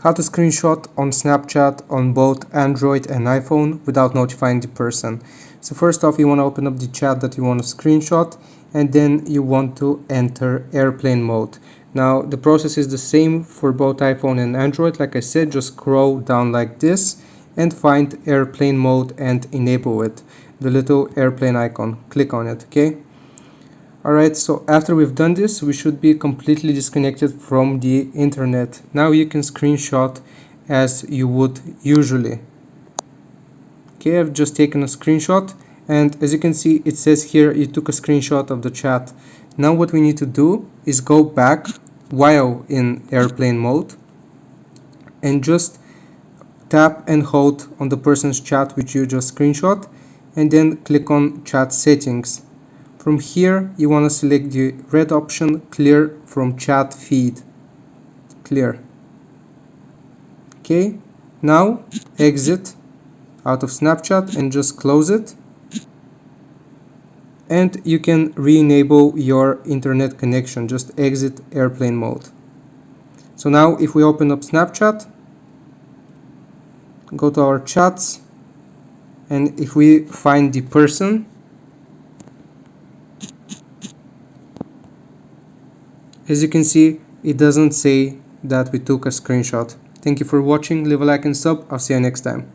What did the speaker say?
How to screenshot on Snapchat on both Android and iPhone without notifying the person. So first off, you want to open up the chat that you want to screenshot, and then you want to enter airplane mode. Now the process is the same for both iPhone and Android. Like I said, just scroll down like this and find airplane mode and enable it. The little airplane icon, click on it, okay? Alright, so after we've done this, we should be completely disconnected from the internet. Now you can screenshot as you would usually. Okay, I've just taken a screenshot, and as you can see, it says here you took a screenshot of the chat. Now what we need to do is go back while in airplane mode and just tap and hold on the person's chat which you just screenshot, and then click on chat settings. From here, you want to select the red option, clear from chat feed. Clear. Okay, now exit out of Snapchat and just close it. And you can re-enable your internet connection. Just exit airplane mode. So now if we open up Snapchat, go to our chats, and if we find the person, as you can see, it doesn't say that we took a screenshot. Thank you for watching. Leave a like and sub. I'll see you next time.